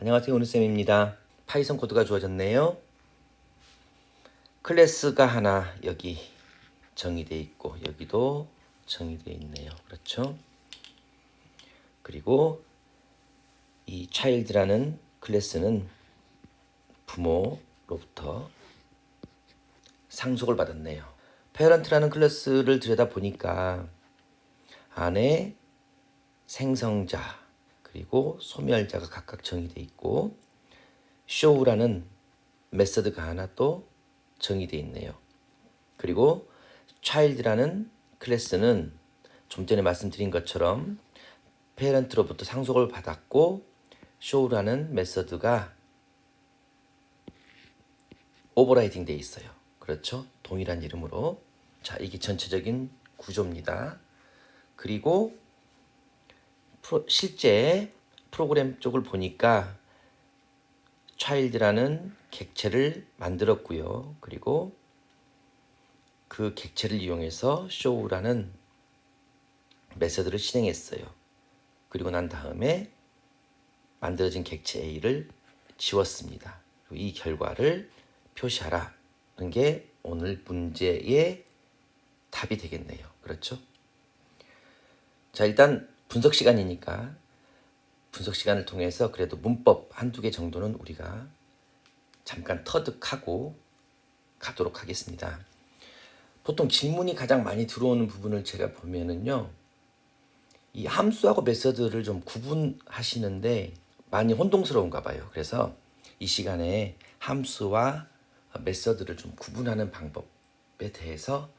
안녕하세요, 은우쌤입니다. 파이썬 코드가 주어졌네요. 클래스가 하나 여기 정의되어 있고 여기도 정의되어 있네요. 그렇죠? 그리고 이 child라는 클래스는 부모로부터 상속을 받았네요. parent라는 클래스를 들여다보니까 안에 생성자 그리고 소멸자가 각각 정의되어 있고 show라는 메서드가 하나 또 정의되어 있네요. 그리고 child라는 클래스는 좀 전에 말씀드린 것처럼 parent로부터 상속을 받았고 show라는 메서드가 오버라이딩 돼 있어요. 그렇죠? 동일한 이름으로. 자, 이게 전체적인 구조입니다. 그리고 실제 프로그램 쪽을 보니까 child라는 객체를 만들었고요. 그리고 그 객체를 이용해서 show라는 메서드를 실행했어요. 그리고 난 다음에 만들어진 객체 A를 지웠습니다. 이 결과를 표시하라는 게 오늘 문제의 답이 되겠네요. 그렇죠? 자, 일단 분석 시간이니까 분석 시간을 통해서 그래도 문법 한두 개 정도는 우리가 잠깐 터득하고 가도록 하겠습니다. 보통 질문이 가장 많이 들어오는 부분을 제가 보면은요. 이 함수하고 메서드를 좀 구분하시는데 많이 혼동스러운가 봐요. 그래서 이 시간에 함수와 메서드를 좀 구분하는 방법에 대해서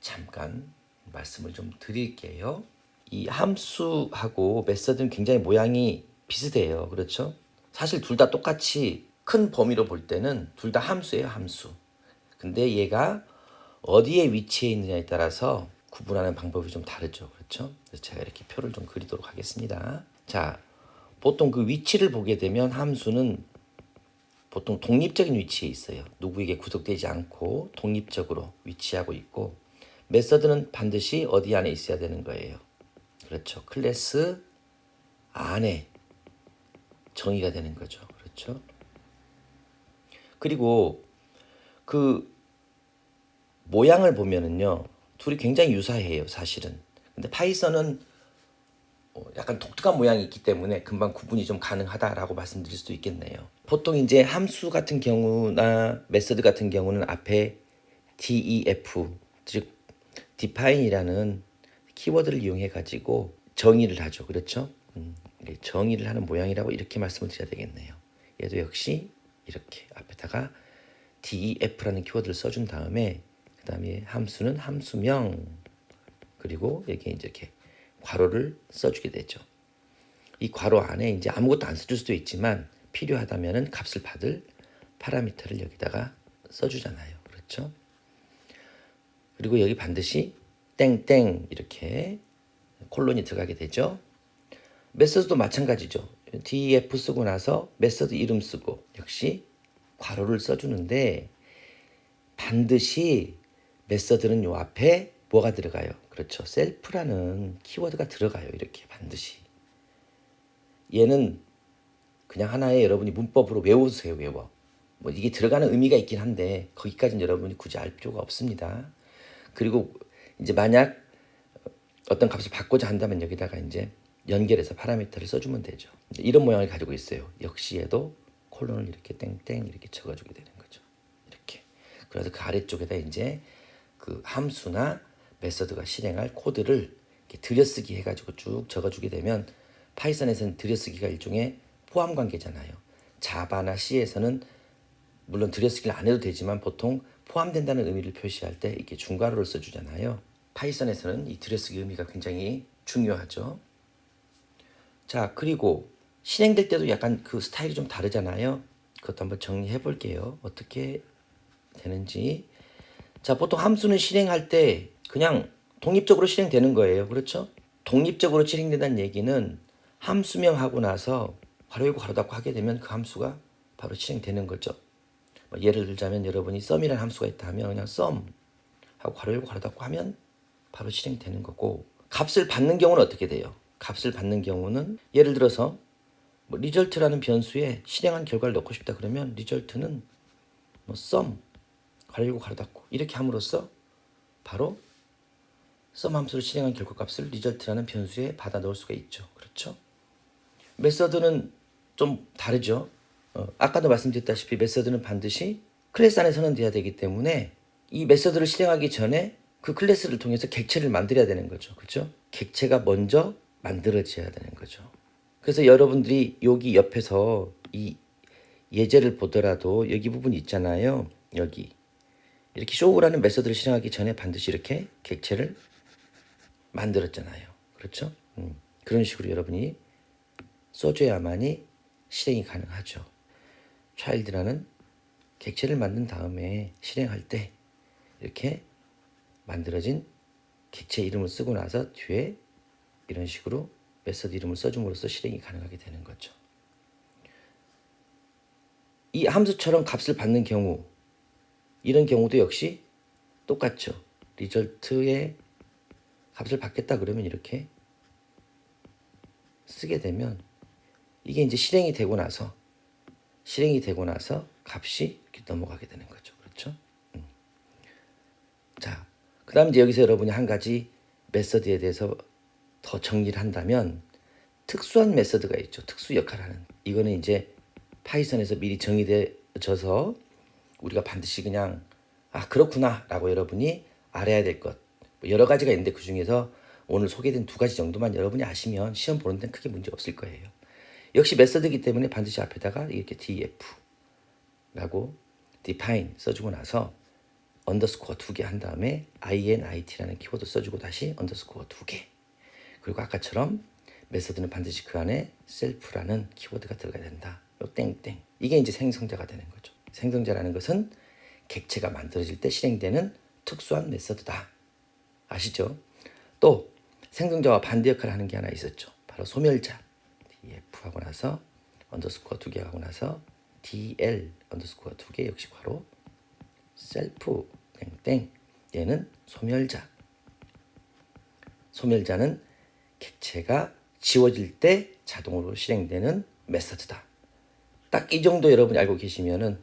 잠깐 말씀을 좀 드릴게요. 이 함수하고 메서드는 굉장히 모양이 비슷해요. 그렇죠? 사실 둘 다 똑같이 큰 범위로 볼 때는 둘 다 함수예요, 함수. 근데 얘가 어디에 위치해 있느냐에 따라서 구분하는 방법이 좀 다르죠. 그렇죠? 그래서 제가 이렇게 표를 좀 그리도록 하겠습니다. 자, 보통 그 위치를 보게 되면 함수는 보통 독립적인 위치에 있어요. 누구에게 구속되지 않고 독립적으로 위치하고 있고 메서드는 반드시 어디 안에 있어야 되는 거예요. 그렇죠. 클래스 안에 정의가 되는 거죠. 그렇죠. 그리고 그 모양을 보면은요. 둘이 굉장히 유사해요. 사실은. 근데 파이썬은 약간 독특한 모양이 있기 때문에 금방 구분이 좀 가능하다라고 말씀드릴 수도 있겠네요. 보통 이제 함수 같은 경우나 메서드 같은 경우는 앞에 def 즉 define이라는 키워드를 이용해 가지고 정의를 하죠. 그렇죠? 정의를 하는 모양이라고 이렇게 말씀을 드려야 되겠네요. 얘도 역시 이렇게 앞에다가 def라는 키워드를 써준 다음에 그 다음에 함수는 함수명 그리고 여기 이제 이렇게 괄호를 써주게 되죠. 이 괄호 안에 이제 아무것도 안 써줄 수도 있지만 필요하다면은 값을 받을 파라미터를 여기다가 써주잖아요. 그렇죠? 그리고 여기 반드시 땡땡 이렇게 콜론이 들어가게 되죠. 메서드도 마찬가지죠. def 쓰고 나서 메서드 이름 쓰고 역시 괄호를 써주는데 반드시 메서드는 요 앞에 뭐가 들어가요? 그렇죠. 셀프라는 키워드가 들어가요. 이렇게 반드시. 얘는 그냥 하나의 여러분이 문법으로 외워주세요. 외워. 뭐 이게 들어가는 의미가 있긴 한데 거기까지는 여러분이 굳이 알 필요가 없습니다. 그리고 이제 만약 어떤 값을 받고자 한다면 여기다가 이제 연결해서 파라미터를 써주면 되죠. 이런 모양을 가지고 있어요. 역시 얘도 콜론을 이렇게 땡땡 이렇게 적어주게 되는 거죠. 이렇게. 그래서 그 아래쪽에다 이제 그 함수나 메서드가 실행할 코드를 이렇게 들여쓰기 해가지고 쭉 적어주게 되면 파이썬에서는 들여쓰기가 일종의 포함 관계잖아요. 자바나 C에서는 물론 들여쓰기를 안 해도 되지만 보통 포함된다는 의미를 표시할 때 이렇게 중괄호를 써주잖아요. 파이썬에서는 이 들여쓰기 의미가 굉장히 중요하죠. 자, 그리고 실행될 때도 약간 그 스타일이 좀 다르잖아요. 그것도 한번 정리해 볼게요. 어떻게 되는지. 자, 보통 함수는 실행할 때 그냥 독립적으로 실행되는 거예요. 그렇죠? 독립적으로 실행된다는 얘기는 함수명 하고 나서 괄호 열고 괄호 닫고 하게 되면 그 함수가 바로 실행되는 거죠. 예를 들자면 여러분이 sum이라는 함수가 있다 하면 그냥 sum 하고 괄호 열고 괄호 닫고 하면 바로 실행되는 거고 값을 받는 경우는 어떻게 돼요? 값을 받는 경우는 예를 들어서 뭐 result라는 변수에 실행한 결과를 넣고 싶다 그러면 result는 뭐 sum 괄호 열고 괄호 닫고 이렇게 함으로써 바로 sum 함수를 실행한 결과값을 result라는 변수에 받아 넣을 수가 있죠. 그렇죠? 메서드는 좀 다르죠. 아까도 말씀드렸다시피 메서드는 반드시 클래스 안에 선언돼야 되기 때문에 이 메서드를 실행하기 전에 그 클래스를 통해서 객체를 만들어야 되는 거죠. 그렇죠? 객체가 먼저 만들어져야 되는 거죠. 그래서 여러분들이 여기 옆에서 이 예제를 보더라도 여기 부분이 있잖아요. 여기 이렇게 show라는 메서드를 실행하기 전에 반드시 이렇게 객체를 만들었잖아요. 그렇죠? 그런 식으로 여러분이 써줘야만이 실행이 가능하죠. child라는 객체를 만든 다음에 실행할 때 이렇게 만들어진 객체 이름을 쓰고 나서 뒤에 이런 식으로 메서드 이름을 써줌으로써 실행이 가능하게 되는 거죠. 이 함수처럼 값을 받는 경우 이런 경우도 역시 똑같죠. 리절트의 값을 받겠다 그러면 이렇게 쓰게 되면 이게 이제 실행이 되고 나서 값이 이렇게 넘어가게 되는 거죠. 그렇죠? 자, 그 다음 이제 여기서 여러분이 한 가지 메서드에 대해서 더 정리를 한다면 특수한 메서드가 있죠. 특수 역할을 하는. 이거는 이제 파이썬에서 미리 정의되어져서 우리가 반드시 그냥 그렇구나 라고 여러분이 알아야 될 것. 여러 가지가 있는데 그 중에서 오늘 소개된 2가지 정도만 여러분이 아시면 시험 보는 데는 크게 문제 없을 거예요. 역시 메서드이기 때문에 반드시 앞에다가 이렇게 def라고 define 써주고 나서 언더스코어 2개 한 다음에 init라는 키워드 써주고 다시 언더스코어 2개. 그리고 아까처럼 메서드는 반드시 그 안에 self라는 키워드가 들어가야 된다. 요 땡땡. 이게 이제 생성자가 되는 거죠. 생성자라는 것은 객체가 만들어질 때 실행되는 특수한 메서드다. 아시죠? 또 생성자와 반대 역할을 하는 게 하나 있었죠. 바로 소멸자. df 하고 나서 언더스코어 2개 하고 나서 dl 언더스코어 2개 역시 괄호 self 땡땡. 얘는 소멸자. 소멸자는 객체가 지워질 때 자동으로 실행되는 메서드다. 딱 이 정도 여러분이 알고 계시면은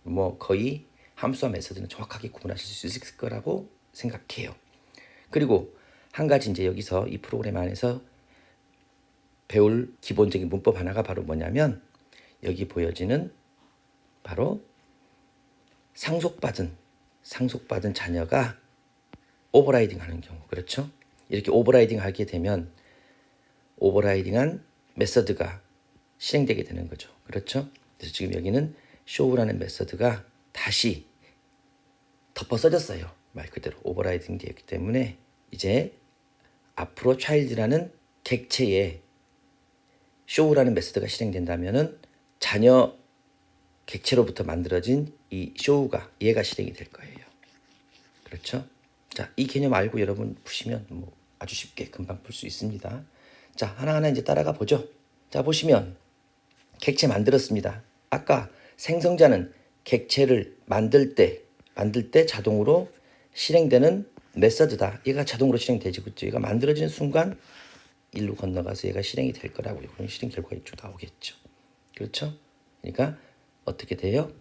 뭐 거의 함수와 메서드는 정확하게 구분하실 수 있을 거라고 생각해요. 그리고 한 가지 이제 여기서 이 프로그램 안에서 배울 기본적인 문법 하나가 바로 뭐냐면 여기 보여지는 바로 상속받은 자녀가 오버라이딩 하는 경우. 그렇죠? 이렇게 오버라이딩 하게 되면 오버라이딩한 메서드가 실행되게 되는 거죠. 그렇죠? 그래서 지금 여기는 show라는 메서드가 다시 덮어 써졌어요. 말 그대로 오버라이딩 되었기 때문에 이제 앞으로 child라는 객체에 show라는 메서드가 실행된다면은 자녀 객체로부터 만들어진 이 show가 얘가 실행이 될 거예요. 그렇죠? 자, 이 개념 알고 여러분 푸시면 뭐 아주 쉽게 금방 풀 수 있습니다. 자, 하나하나 이제 따라가 보죠. 자, 보시면 객체 만들었습니다. 아까 생성자는 객체를 만들 때 자동으로 실행되는 메서드다. 얘가 자동으로 실행되지, 그렇죠? 얘가 만들어지는 순간 일로 건너가서 얘가 실행이 될 거라고요. 그런 실행 결과가 쭉 나오겠죠. 그렇죠? 그러니까 어떻게 돼요?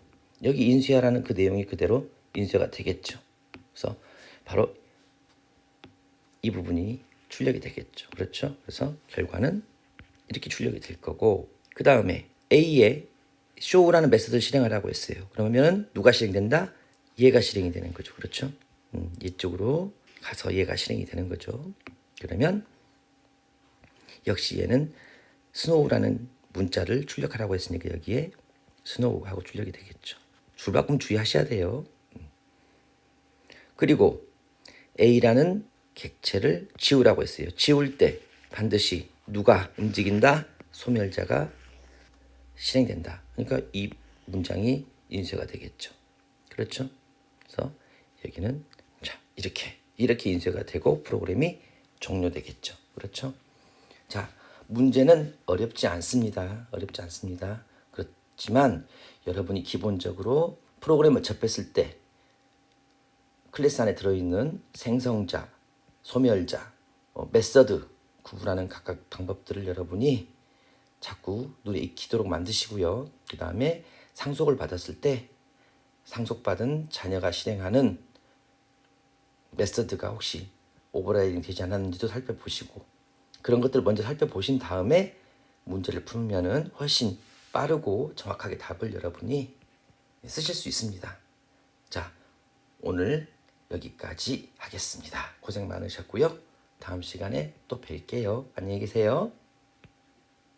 여기 인수하라는 그 내용이 그대로 인수가 되겠죠. 그래서 바로 이 부분이 출력이 되겠죠. 그렇죠? 그래서 결과는 이렇게 출력이 될 거고 그 다음에 A에 show라는 메서드를 실행하라고 했어요. 그러면 누가 실행된다? 얘가 실행이 되는 거죠. 그렇죠? 이쪽으로 가서 얘가 실행이 되는 거죠. 그러면 역시 얘는 snow라는 문자를 출력하라고 했으니까 여기에 snow하고 출력이 되겠죠. 줄바꿈 주의하셔야 돼요. 그리고 A라는 객체를 지우라고 했어요. 지울 때 반드시 누가 움직인다? 소멸자가 실행된다. 그러니까 이 문장이 인쇄가 되겠죠. 그렇죠? 그래서 여기는 자 이렇게 인쇄가 되고 프로그램이 종료되겠죠. 그렇죠? 자, 문제는 어렵지 않습니다. 그렇지만 여러분이 기본적으로 프로그램을 접했을 때 클래스 안에 들어있는 생성자, 소멸자, 메서드 구분하는 각각 방법들을 여러분이 자꾸 눈에 익히도록 만드시고요. 그 다음에 상속을 받았을 때 상속받은 자녀가 실행하는 메서드가 혹시 오버라이딩 되지 않았는지도 살펴보시고, 그런 것들을 먼저 살펴보신 다음에 문제를 풀면은 훨씬 빠르고 정확하게 답을 여러분이 쓰실 수 있습니다. 자, 오늘 여기까지 하겠습니다. 고생 많으셨고요. 다음 시간에 또 뵐게요. 안녕히 계세요.